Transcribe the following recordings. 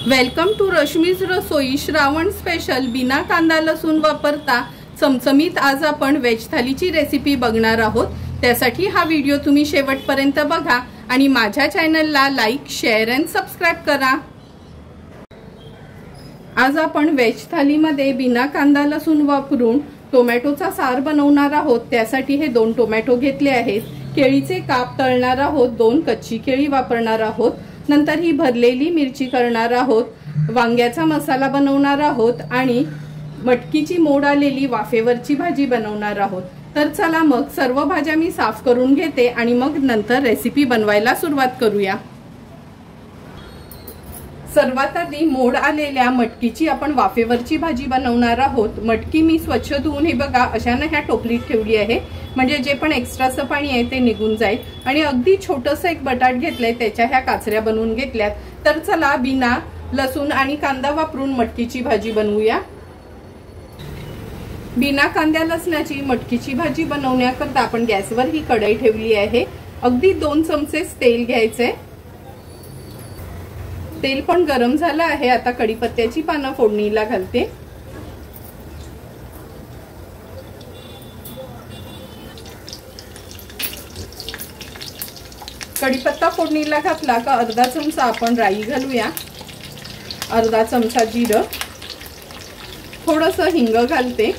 Welcome to Rashmi's Rasoi Shravan special बिना कांदा लसूण वापरता चमचमीत आज आपण वेज थालीची रेसिपी बघणार आहोत। त्यासाठी हा व्हिडिओ तुम्ही शेवटपर्यंत बघा आणि माझ्या चॅनलला लाईक शेअर आणि सबस्क्राइब करा। आज आपण वेज थालीमध्ये बिना कांदा लसूण वापरून टोमॅटोचा सार बनवणार आहोत। त्यासाठी हे 2 टोमॅटो घेतले आहेत, केळीचे काप तळणार आहोत, 2 कच्ची केळी वापरणार आहोत, नंतर ही भरलेली मिरची करणार आहोत, वांग्याचा मसाला बनवणार आहोत आणि मटकीची मोड आलेली वाफेवरची भाजी बनवणार आहोत। तर चला मग सर्व भाज्या मी साफ करून घेते आणि मग नंतर रेसिपी बनवायला सुरुवात करूया। सर्वात आधी मोड आलेल्या मटकीची आपण वाफेवरची भाजी बनवणार आहोत। मटकी मी स्वच्छ धुवून हे बघा अशाने ह्या टोपलीत ठेवली आहे, म्हणजे जे पण एक्स्ट्राचं पाणी आहे ते निघून जाईल। आणि अगदी छोटंसं एक बटाट घेतलंय, त्याच्या ह्या काचऱ्या बनवून घेतल्यात। तर चला बिना लसूण आणि कांदा वापरून मटकीची भाजी बनवूया। बिना कांद्या लसणाची मटकीची भाजी बनवण्याकरता आपण गॅसवर ही कढई ठेवली आहे। अगदी 2 चमचे तेल घ्यायचे। तेल पण गरम झालं आहे। आता कढीपत्त्याची पानं फोडणीला घालते। कढीपत्ता फोडणीला घातला का अर्धा चमचा आपण राई घालूया, अर्धा चमचा जिरं, थोडंसं हिंग घालते।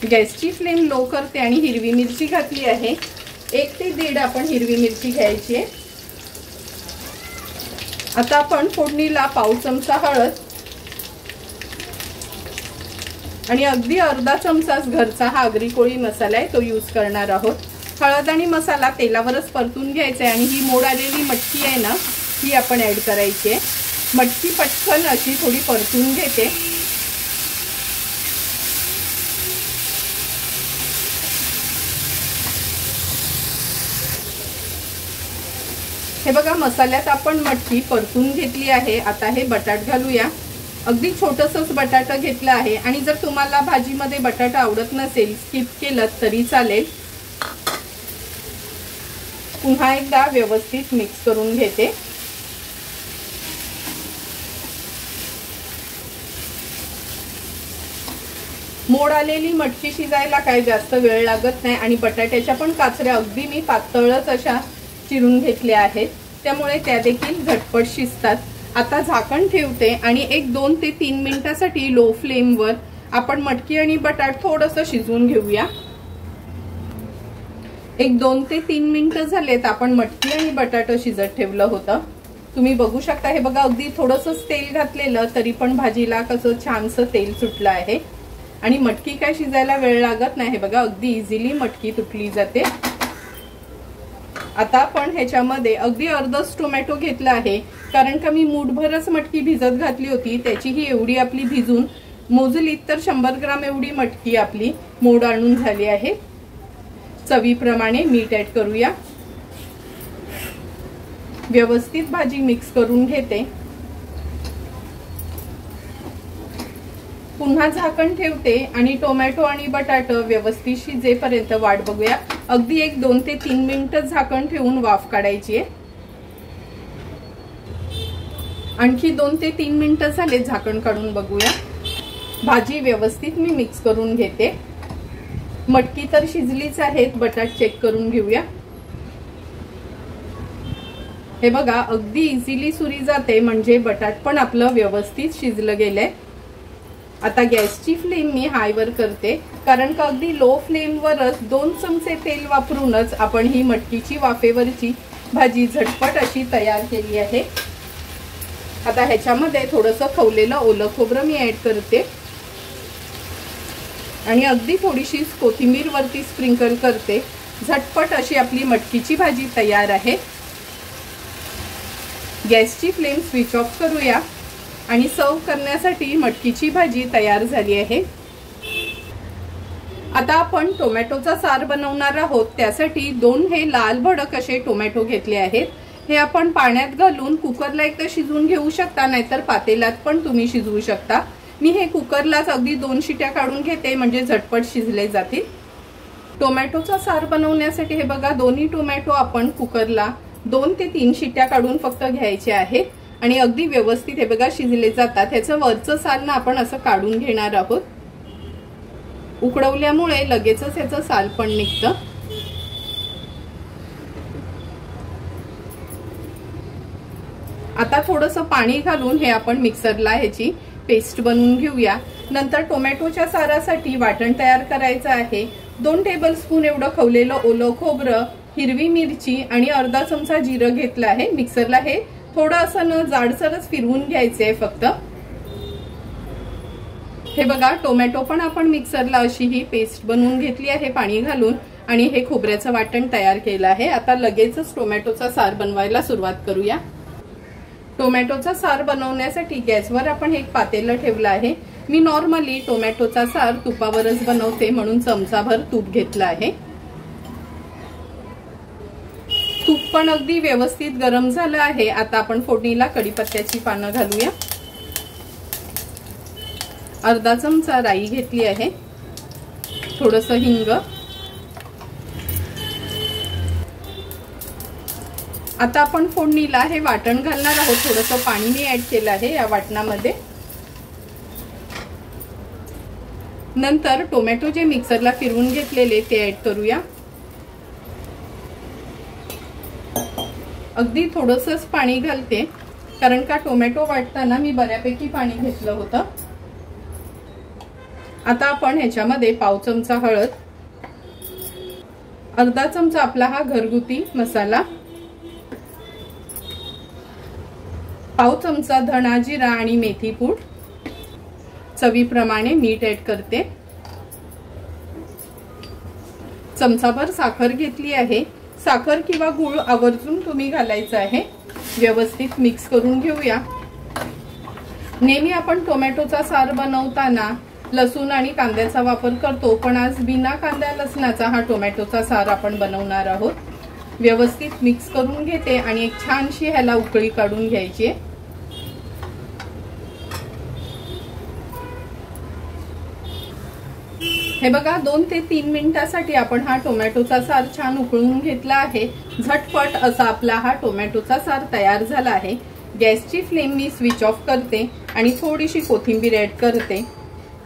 गॅसची फ्लेम लो करते आणि हिरवी मिरची घातली आहे। 1 ते 1.5 आपण हिरवी मिरची घ्यायची आहे। आता आपण फोडणीला पाव चमचा हळद आणि अगदी अर्धा चमचा घरचा हा आगरी कोळी मसाला आहे तो यूज करणार आहोत। हळद आणि मसाला तेलावरच परतून घ्यायचा आहे आणि ही मोड आलेली मटकी आहे ना, ही आपण ऍड करायची आहे। मटकी पटकन अशी थोडी परतून घेते। हे बघा मसाल्यात आपण मटकी परतून घेतली आहे। आता हे बटाट घालूया। अगदी छोटंसंच बटाटा घेतला आहे आणि जर तुम्हाला भाजीमध्ये बटाटा आवडत नसेल स्किप केलं तरी चालेल। पुन्हा एकदा व्यवस्थित मिक्स करून घेते। मोड आलेली मटकी शिजायला काय जास्त वेळ लागत नाही आणि बटाट्याच्या पण काचऱ्या अगदी मी पातळच अशा चिरून घेतल्या आहेत, त्यामुळे त्या देखील झटपट शिजतात। आता झाकण ठेवते आणि एक 2 ते 3 मिनिटांसाठी लो फ्लेमवर आपण मटकी आणि बटाट थोडंसं शिजवून घेऊया। एक 2 ते 3 मिनिटं झालेत आपण मटकी आणि बटाटा शिजत ठेवलं होतं। तुम्ही बघू शकता, हे बघा अगदी थोडंसंच तेल घातलेलं तरी पण भाजीला कसं छानसं तेल सुटलं आहे आणि मटकी काय शिजायला वेळ लागत नाही। हे बघा अगदी इझिली मटकी तुटली जाते। आता आपण ह्याच्यामध्ये अगदी अर्धाच टोमॅटो घेतला आहे, कारण का मी मूठभरच मटकी भिजत घातली होती। त्याची ही एवढी आपली भिजून मोजलीत तर 100 ग्राम एवढी मटकी आपली मोड आणून झाली आहे। चवीप्रमाणे मीठ ऍड करूया। व्यवस्थित भाजी मिक्स करून घेते। पुन्हा झाकण ठेवते आणि टोमॅटो आणि बटाटा व्यवस्थित शिजेपर्यंत वाट बघूया। अगदी एक 2 ते 3 मिनिटं झाकण ठेवून वाफ काढायची आहे। आणखी 2 ते 3 मिनिटं झाले, झाकण काढून बघूया। भाजी व्यवस्थित मी मिक्स करून घेते। मटकी तर शिजलीच आहेत, बटाट चेक करून घेऊया। हे बघा अगदी इझिली सुरी जाते, म्हणजे बटाट पण आपलं व्यवस्थित शिजलं गेलंय। आता गॅसची फ्लेम मी हायवर करते, कारण का अगदी लो फ्लेमवरच 2 चमचे तेल वापरूनच आपण ही मटकीची वाफेवरची भाजी झटपट अशी तयार केली आहे। आता ह्याच्यामध्ये थोडंसं खवलेलं ओलं खोबरं मी ऍड करते आणि अगदी थोडीशी कोथिंबीर वरती स्प्रिंकल करते। झटपट अशी आपली मटकीची भाजी तयार आहे। गॅसची फ्लेम स्विच ऑफ करूया आणि सर्व करण्यासाठी मटकीची भाजी तयार झाली आहे। आता आपण टोमॅटोचा सार बनवणार आहोत। त्यासाठी 2 हे लाल भडक असे टोमॅटो घेतले आहेत। हे आपण पाण्यात घालून कुकरला एकदा शिजवून घेऊ शकता, नाहीतर पातेल्यात पण तुम्ही शिजवू शकता। मी हे कुकरलाच अगदी 2 शिट्या काढून घेते, म्हणजे झटपट शिजले जातील। टोमॅटोचा सार बनवण्यासाठी हे बघा दोन्ही टोमॅटो आपण कुकरला 2 ते 3 शिट्ट्या काढून फक्त घ्यायचे आहेत आणि अगदी व्यवस्थित हे बघा शिजले जातात। ह्याचं वरचं साल ना आपण असं काढून घेणार आहोत। उकडवल्यामुळे लगेचच ह्याचं साल पण निघतं। आता थोडंसं पाणी घालून हे आपण मिक्सरला ह्याची पेस्ट बनवून घेऊया। नंतर टोमॅटोच्या सारासाठी वाटण तयार करायचं आहे। 2 टेबलस्पून एवढं खवलेलं ओलं खोबरं, हिरवी मिरची आणि अर्धा चमचा जिरं घेतलं आहे। मिक्सरला हे थोडं असं न जाडसरच फिरवून घ्यायचंय फक्त। हे बघा टोमॅटो पण आपण मिक्सरला अशी ही पेस्ट बनवून घेतली आहे पाणी घालून आणि हे खोबऱ्याचं वाटण तयार केलं आहे। आता लगेचच टोमॅटोचा सार बनवायला सुरुवात करूया। टोमॅटोचा सार बनवण्यासाठी गॅसवर आपण एक पातेलं ठेवलं आहे। मी नॉर्मली टोमॅटोचा सार तुपावरच बनवते म्हणून चमचाभर तूप घेतलं आहे। तूप पण अगदी व्यवस्थित गरम झालं आहे। आता आपण फोडणीला कढीपत्त्याची पानं घालूया। अर्धा चमचा राई घेतली आहे, थोडंसं हिंग। आता आपण फोडणीला हे वाटण घालणार आहोत। थोडंसं पाणी मी ऍड केलं आहे या वाटणामध्ये। नंतर टोमॅटो जे मिक्सरला फिरवून घेतलेले ते ऍड करूया। अगदी थोडंसंच पाणी घालते कारण का टोमॅटो वाटताना मी बऱ्यापैकी पाणी घेतलं होतं। आता आपण ह्याच्यामध्ये पाव चमचा हळद, अर्धा चमचा आपला हा घरगुती मसाला, पाव चमचा धणा जिरा आणि मेथी पूड, चवीप्रमाणे मीठ ऍड करते। चमचाभर साखर घेतली आहे। साखर किंवा गूळ आवर्जून तुम्ही घालायचं आहे। व्यवस्थित मिक्स करून घेऊया। नेहमी आपण टोमॅटोचा सार बनवताना लसूण आणि कांद्याचा वापर करतो, पण आज बिना कांदा लसणाचा हा टोमॅटोचा सार आपण बनवणार आहोत। व्यवस्थित मिक्स करून घेते आणि एक छानशी ह्याला उकळी काढून घ्यायची आहे। हे बघा 2 ते 3 मिनिटांसाठी आपण हा टोमॅटोचा सार छान उकळून घेतला आहे। झटपट असा आपला हा टोमॅटोचा सार तयार झाला आहे। गॅसची फ्लेम मी स्विच ऑफ करते आणि थोडीशी कोथिंबीर ऍड करते।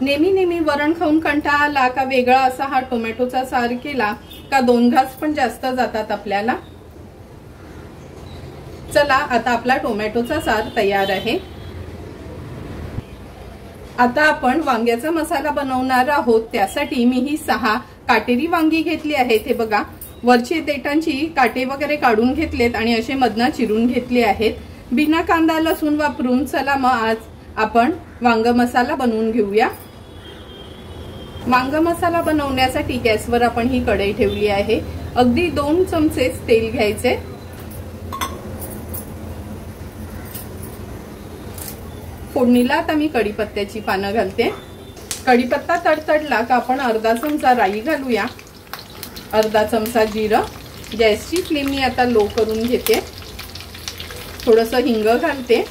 नेहमी वरण खाऊन कंटाळा आला का वेगळा असा हा टोमॅटोचा सार केला का 2 घास पण जास्त जातात आपल्याला। चला आता आपला टोमॅटोचा सार तयार आहे। आता आपण वांग्याचा मसाला बनवणार आहोत। त्यासाठी मी ही 6 काटेरी वांगी घेतली आहेत। हे बघा वरची देठांची काटे वगैरे काढून घेतलेत आणि असे मधना चिरून घेतले आहेत। बिना कांदा लसूण वापरून चला मग आज आपण वांग मसाला बनवून घेऊया। वांग मसाला बनवण्यासाठी गॅसवर आपण ही कढई ठेवली आहे। अगदी 2 चमचे तेल घ्यायचे। फोडणीला आता मी कढीपत्त्याची पानं घालते। कढीपत्ता तडतडला का आपण अर्धा चमचा राई घालूया, अर्धा चमचा जिरं। गॅसची फ्लेम मी आता लो करून घेते। थोडंसं हिंग घालते।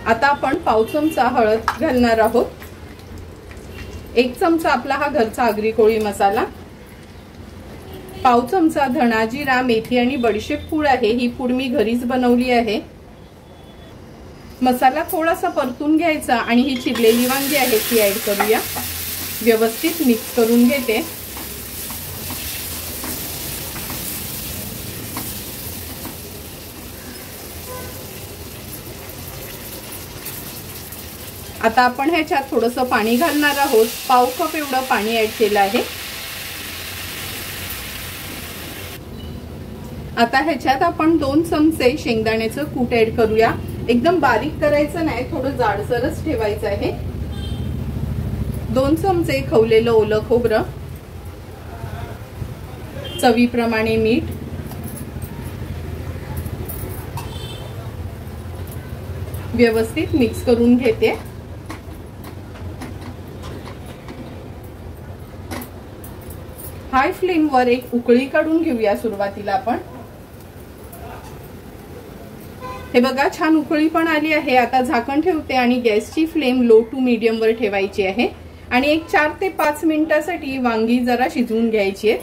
आता आपण पाव चमचा हळद घालणार आहोत। 1 चमचा आपला हा घरचा आगरी कोळी मसाला, पाव चमचा धणा जिरा मेथी आणि बडीशेप पूड आहे। ही पूड मी घरीच बनवली आहे। मसाला थोडासा परतून घ्यायचा आणि ही चिरलेली वांगी आहे ती ऍड करूया। व्यवस्थित मिक्स करून घेते। आता आपण ह्याच्यात थोडंसं पाणी घालणार आहोत। पाव कप एवढं पाणी ऍड केलं आहे। आता ह्याच्यात आपण 2 चमचे शेंगदाण्याचं कूट ऍड करूया। एकदम बारीक करायचं नाही, थोडं जाडसरच ठेवायचं आहे। 2 चमचे खवलेलं ओलं खोबरं, चवीप्रमाणे मीठ, व्यवस्थित मिक्स करून घेते। हाय फ्लेम वर एक उकळी काढून घेऊया सुरुवातीला आपण। हे बघा छान उकळी पण आली आहे। आता झाकण ठेवते आणि गॅसची फ्लेम लो टू मीडियम वर ठेवायची आहे आणि एक 4 ते 5 मिनिटांसाठी वांगी जरा शिजवून घ्यायची आहेत।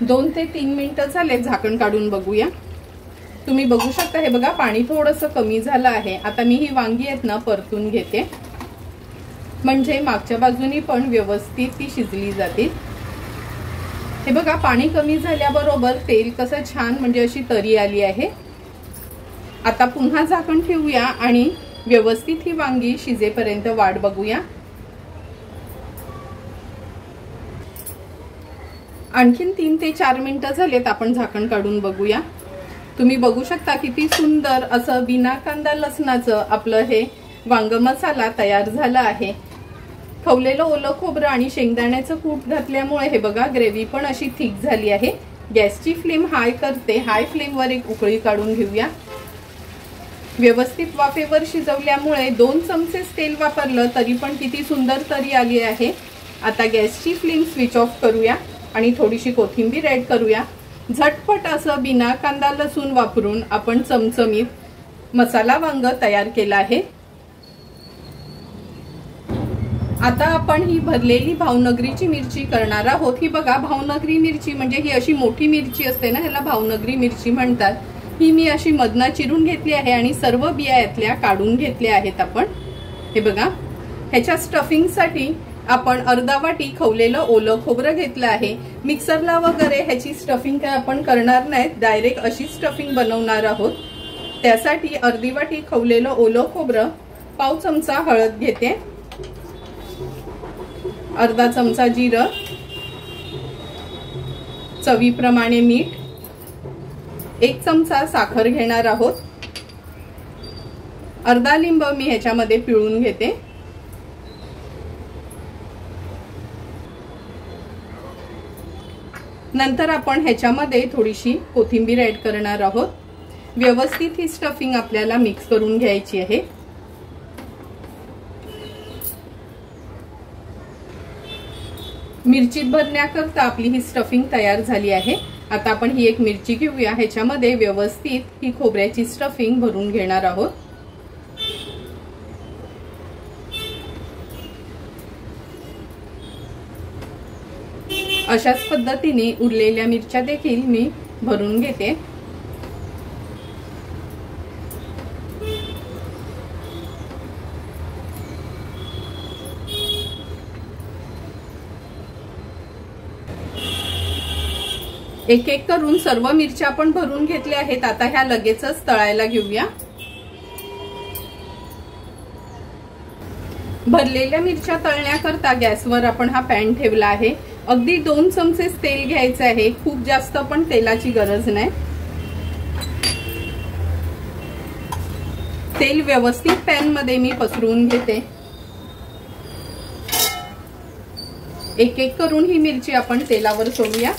2 ते 3 मिनिटं झाले, झाकण काढून बघूया। तुम्ही बघू शकता हे बघा पाणी थोडंसं कमी झालं आहे। आता मी ही वांगी आहेत ना परतून घेते, म्हणजे मागच्या बाजूनी पण व्यवस्थित ती शिजली जातील। हे बघा पाणी कमी झाल्याबरोबर तेल कसं छान म्हणजे अशी तरी आली आहे। आता पुन्हा झाकण ठेवूया आणि व्यवस्थित ही वांगी शिजेपर्यंत वाट बघूया। आणखीन 3 ते 4 मिनिटं झालेत, आपण झाकण काढून बघूया। तुम्ही बघू शकता किती सुंदर असं बिना कांदा लसणाचं आपलं हे वांग मसाला तयार झाला आहे। खवलेलं ओलं खोबरं आणि शेंगदाण्याचं कूट घातल्यामुळे हे बघा ग्रेव्ही पण अशी थिक झाली आहे। गॅसची फ्लेम हाय करते, हाय फ्लेमवर एक उकळी काढून घेऊया। व्यवस्थित वाफेवर शिजवल्यामुळे 2 चमचे तेल वापरलं तरी पण किती सुंदर तरी आली आहे। आता गॅसची फ्लेम स्विच ऑफ करूया आणि थोडीशी कोथिंबीर ऍड करूया। झटपट असं बिना कांदा लसूण वापरून आपण चमचमीत मसाला वांग तयार केला आहे। आता आपण ही भरलेली भावनगरीची मिरची करणार आहोत। ही बघा भावनगरी मिरची म्हणजे ही अशी मोठी मिरची असते ना, ह्याला भावनगरी मिरची म्हणतात। ही मी अशी मधना चिरून घेतली आहे आणि सर्व बिया यातल्या काढून घेतल्या आहेत आपण। हे बघा ह्याच्या स्टफिंग साठी आपण अर्धा वाटी खवलेलं ओलं खोबरं घेतलं आहे। मिक्सरला वगैरे ह्याची स्टफिंग काय आपण करणार नाहीत, डायरेक्ट अशी स्टफिंग बनवणार आहोत। त्यासाठी अर्धी वाटी खवलेलं ओलं खोबरं, पाव चमचा हळद घेते, अर्धा चमचा जिरं, चवीप्रमाणे मीठ, 1 चमचा साखर घेणार आहोत, अर्धा लिंब मी ह्याच्यामध्ये पिळून घेते। नंतर आपण ह्याच्यामध्ये थोडीशी कोथिंबीर ऍड करणार आहोत। व्यवस्थित ही स्टफिंग आपल्याला मिक्स करून घ्यायची आहे। मिरची भरण्याकरता आपली ही स्टफिंग तयार झाली आहे। आता आपण ही एक मिरची घेऊया, ह्याच्यामध्ये व्यवस्थित ही खोबऱ्याची स्टफिंग भरून घेणार आहोत। अशाच पद्धतीने उरलेल्या मिरच्या देखील मी भरून घेते। एक एक करून सर्व मिरच्या आपण भरून घेतल्या आहेत। आता ह्या लगेचच तळायला घेऊया। भरलेल्या मिरच्या तळण्याकरता गॅसवर आपण हा पॅन ठेवला आहे। अगदी 2 चमचे तेल घ्यायचे आहे, खूप जास्त पण तेलाची गरज नाही। तेल व्यवस्थित पॅन मध्ये मी पसरवून घेते। एक एक करून ही मिरची आपण तेलावर सोडूया।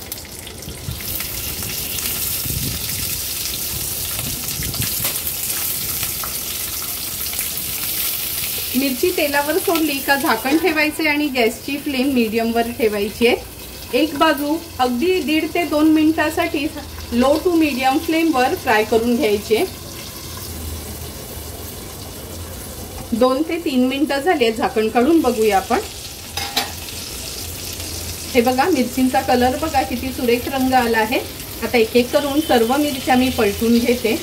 मिरची तेलावर सोडली का झाकण ठेवायचे आणि गॅसची फ्लेम मीडियम वर ठेवायची आहे। एक बाजू अगदी 1.5 ते 2 मिनिटांसाठी लो टू मीडियम फ्लेम वर फ्राय करून घ्यायचे। 2 ते 3 मिनिटं झाले, झाकण काढून बघूया आपण। हे बघा मिरचींचा कलर बघा किती सुरेख रंग आला आहे। आता एक एक करून सर्व मिरच्या मी पलटून घेते।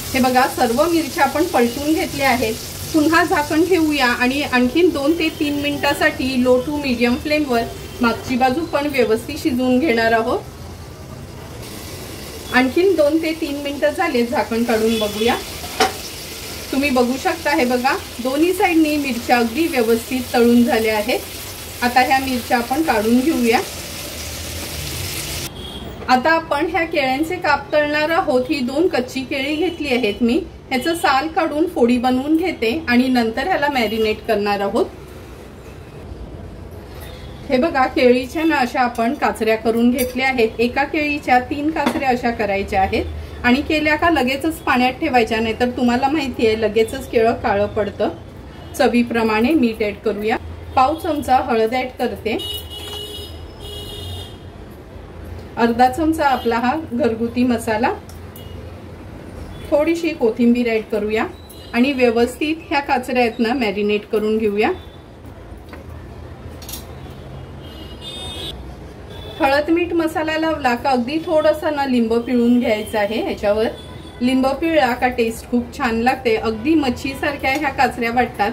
हे बघा सर्व मिरच्या आपण पलटून घेतल्या आहेत। पुन्हा झाकण ठेवूया आणि आणखीन 2 ते 3 मिनिटांसाठी लो टू मीडियम फ्लेमवर मागची बाजू पण व्यवस्थित शिजवून घेणार आहोत। आणखीन 2 ते 3 मिनिटं झाले, झाकण काढून बघूया। तुम्ही बघू शकता हे बघा दोन्ही साइडनी मिरच्या अगदी व्यवस्थित तळून झाल्या आहेत। आता ह्या मिरच्या आपण काढून घेऊया। आता आपण ह्या केळ्यांचे काप तळणार आहोत। ही 2 कच्ची केळी घेतली आहेत मी, ह्याचं साल काढून फोडी बनवून घेते आणि नंतर ह्याला मॅरिनेट करणार आहोत। हे बघा केळीच्या ना अशा आपण काचऱ्या करून घेतल्या आहेत। एका केळीच्या 3 काचऱ्या अशा करायच्या आहेत आणि केल्या का लगेचच पाण्यात ठेवायच्या, नाहीतर तुम्हाला माहिती आहे लगेचच केळं काळं पडतं। चवीप्रमाणे मीठ ऍड करूया, पाव चमचा हळद ऍड करते, अर्धा चमचा आपला हा घरगुती मसाला, थोडीशी कोथिंबीर ऍड करूया आणि व्यवस्थित ह्या काचऱ्या आहेत ना मॅरिनेट करून घेऊया। हळद मीठ मसाला लावला का अगदी थोडासा ना लिंबू पिळून घ्यायचा आहे। ह्याच्यावर लिंबू पिळला का टेस्ट खूप छान लागते। अगदी मच्छी सारख्या ह्या काचऱ्या वाटतात।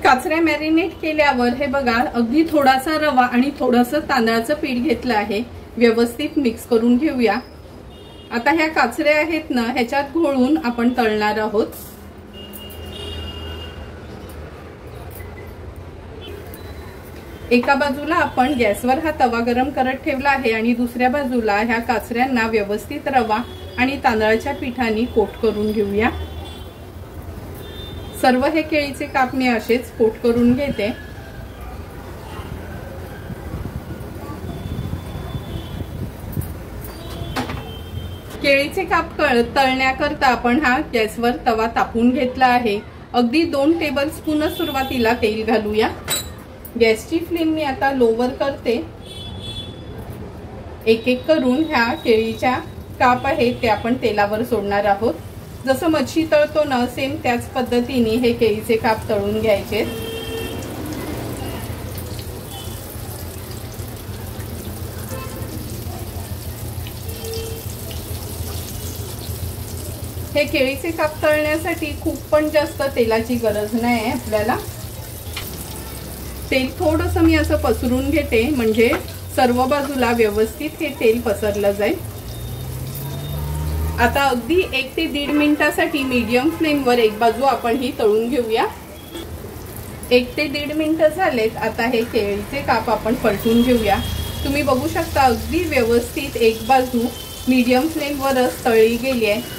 काचऱ्या मॅरिनेट केल्यावर हे बघा अगदी थोडासा रवा आणि थोडंसं तांदळाचं पीठ घेतलं आहे, व्यवस्थित मिक्स करून घेऊया। आता ह्या काचऱ्या आहेत ना ह्याच्यात घोळून आपण तळणार आहोत। एका बाजूला आपण गॅसवर हा तवा गरम करत ठेवला आहे आणि दुसऱ्या बाजूला ह्या काचऱ्यांना व्यवस्थित रवा आणि तांदळाच्या पिठाने कोट करून घेऊया। सर्व हे केळीचे काप मी असेच कोट करून घेते। केळीचे काप तळण्याकरता आपण हा गॅसवर तवा तापून घेतला आहे। अगदी 2 टेबलस्पून सुरुवातीला तेल घालूया। गॅसची फ्लेम मी आता लोवर करते। एक एक करून ह्या केळीच्या काप आहेत ते आपण तेलावर सोडणार आहोत। जसं मच्छी तळतो ना सेम त्याच पद्धतीने हे केळीचे काप तळून घ्यायचे। हे केळीचे काप तळण्यासाठी खूप पण जास्त तेलाची गरज नाही आहे आपल्याला। तेल थोडंसं मी असं पसरून घेते म्हणजे सर्व बाजूला व्यवस्थित हे तेल पसरलं जाईल। आता अगदी 1 ते 1.5 मिनिटासाठी मीडियम फ्लेमवर एक बाजू आपण ही तळून घेऊया। 1 ते 1.5 मिनिट झालेत। आता हे केळीचे काप आपण पलटून घेऊया। तुम्ही बघू शकता अगदी व्यवस्थित एक बाजू मीडियम फ्लेमवरच तळली गेली आहे।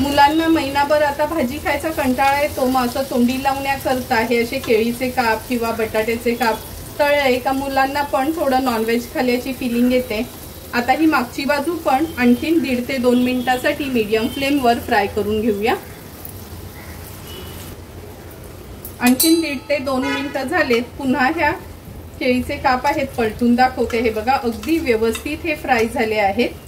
मुलांना महिनाभर आता भाजी खायचा कंटाळा येतो, मग असं तोंडी लावण्याकरता हे असे केळीचे काप किंवा बटाट्याचे काप तळले का मुलांना पण थोडं नॉनव्हेज खाल्याची फिलिंग येते। आता ही मागची बाजू पण आणखीन 1.5 ते 2 मिनिटासाठी मीडियम फ्लेमवर फ्राय करून घेऊया। आणखीन 1.5 ते 2 मिनिटं झालेत। पुन्हा ह्या केळीचे काप आहेत पलटून दाखवते। हे बघा अगदी व्यवस्थित हे फ्राय झाले आहेत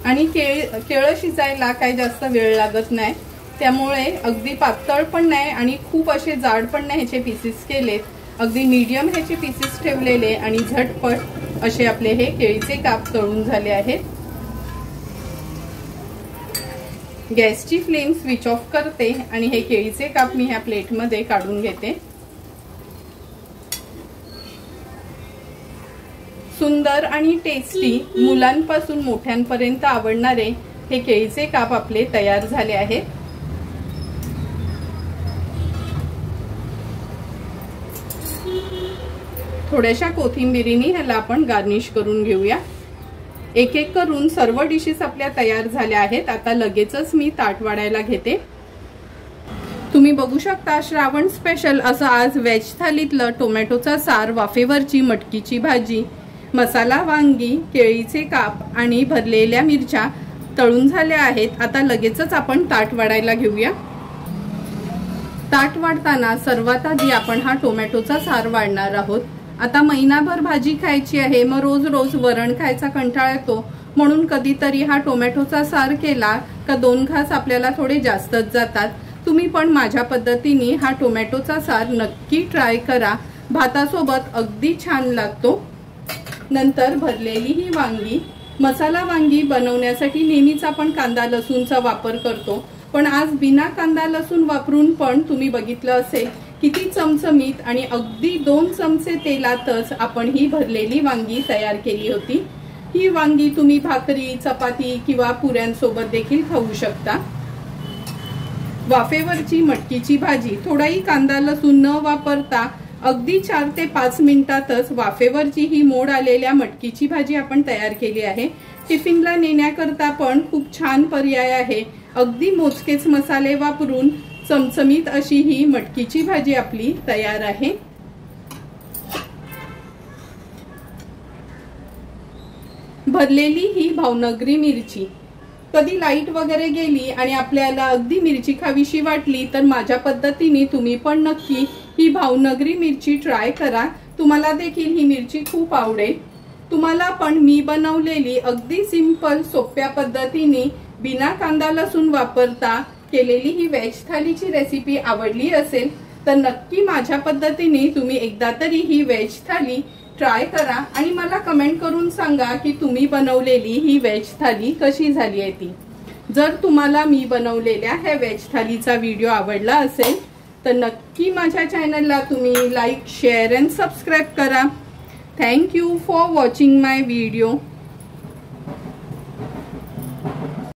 आणि केळं शिजायला काही जास्त वेळ लागत नाही, त्यामुळे अगदी पातळ पण नाही आणि खूप असे जाड पण नाही ह्याचे पीसेस केलेत। अगदी मीडियम ह्याचे पीसेस ठेवलेले आणि झटपट असे आपले हे केळीचे काप तळून झाले आहेत। गॅसची फ्लेम स्विच ऑफ करते आणि हे केळीचे काप मी ह्या प्लेटमध्ये काढून घेते। सुंदर आणि टेस्टी मुलांपासून मोठ्यांपर्यंत आवडणारे हे केळीचे काप आपले तयार झाले आहेत। थोड्याशा कोथिंबिरीने ह्याला आपण गार्निश करून घेऊया। एक एक करून सर्व डिशेस आपल्या तयार झाल्या आहेत। आता लगेचच मी ताट वाढायला घेते। तुम्ही बघू शकता श्रावण स्पेशल असं आज व्हेज थालीतलं टोमॅटोचा सार, वाफेवरची मटकीची भाजी, मसाला वांगी, केळीचे काप आणि भरलेल्या मिरच्या तळून झाल्या आहेत। आता लगेचच आपण ताट वाढायला घेऊया। ताट वाढताना सर्वात आधी आपण हा टोमॅटोचा सार वाढणार आहोत। आता महिनाभर भाजी खायची आहे, मग रोज रोज वरण खायचा कंटाळा येतो, म्हणून कधीतरी हा टोमॅटोचा सार केला का 2 घास आपल्याला थोडे जास्तच जातात। तुम्ही पण माझ्या पद्धतीने हा टोमॅटोचा सार नक्की ट्राय करा, भातासोबत अगदी छान लागतो। नंतर भरलेली ही वांगी, मसाला वांगी बनवण्यासाठी नेहमीच आपण कांदा लसूणचा वापर करतो, पण आज बिना कांदा लसूण वापरून पण तुम्ही बघितलं असेल किती चमचमीत आणि अगदी 2 चमचे तेलातच आपण ही भरलेली वांगी तयार केली होती। ही वांगी तुम्ही भाकरी, चपाती किंवा पुऱ्यांसोबत देखील खाऊ शकता। वाफेवरची मटकीची भाजी, थोडाही कांदा लसूण न वापरता अगदी 4 ते 5 मिनिटातच वाफेवरची ही मोड आलेल्या मटकीची भाजी आपण तयार केली आहे। टिफिनला नेण्याकरता पण खूप छान पर्याय आहे। अगदी मोजकेच मसाले वापरून चमचमीत अशी ही मटकीची भाजी आपली तयार आहे। भरलेली ही भावनगरी मिरची, कधी लाईट वगैरे गेली आणि आपल्याला अगदी मिरची खावीशी वाटली तर माझ्या पद्धतीने तुम्ही पण नक्की ही भावनगरी मिरची ट्राय करा। तुम्हाला देखील ही मिरची खूप आवडेल। तुम्हाला पण मी बनवलेली अगदी सिंपल सोप्या पद्धतीने बिना कांदा लसूण वापरता केलेली ही व्हेज थालीची रेसिपी आवडली असेल तर नक्की माझ्या पद्धतीने तुम्ही एकदा तरी ही व्हेज थाली ट्राय करा आणि मला कमेंट करून सांगा की तुम्ही बनवलेली ही व्हेज थाली कशी झाली आहे ती। जर तुम्हाला मी बनवलेल्या ह्या व्हेज थालीचा व्हिडिओ आवडला असेल तर नक्की माझ्या चॅनलला तुम्ही लाईक, शेअर अँड सबस्क्राईब करा। Thank you for watching my video.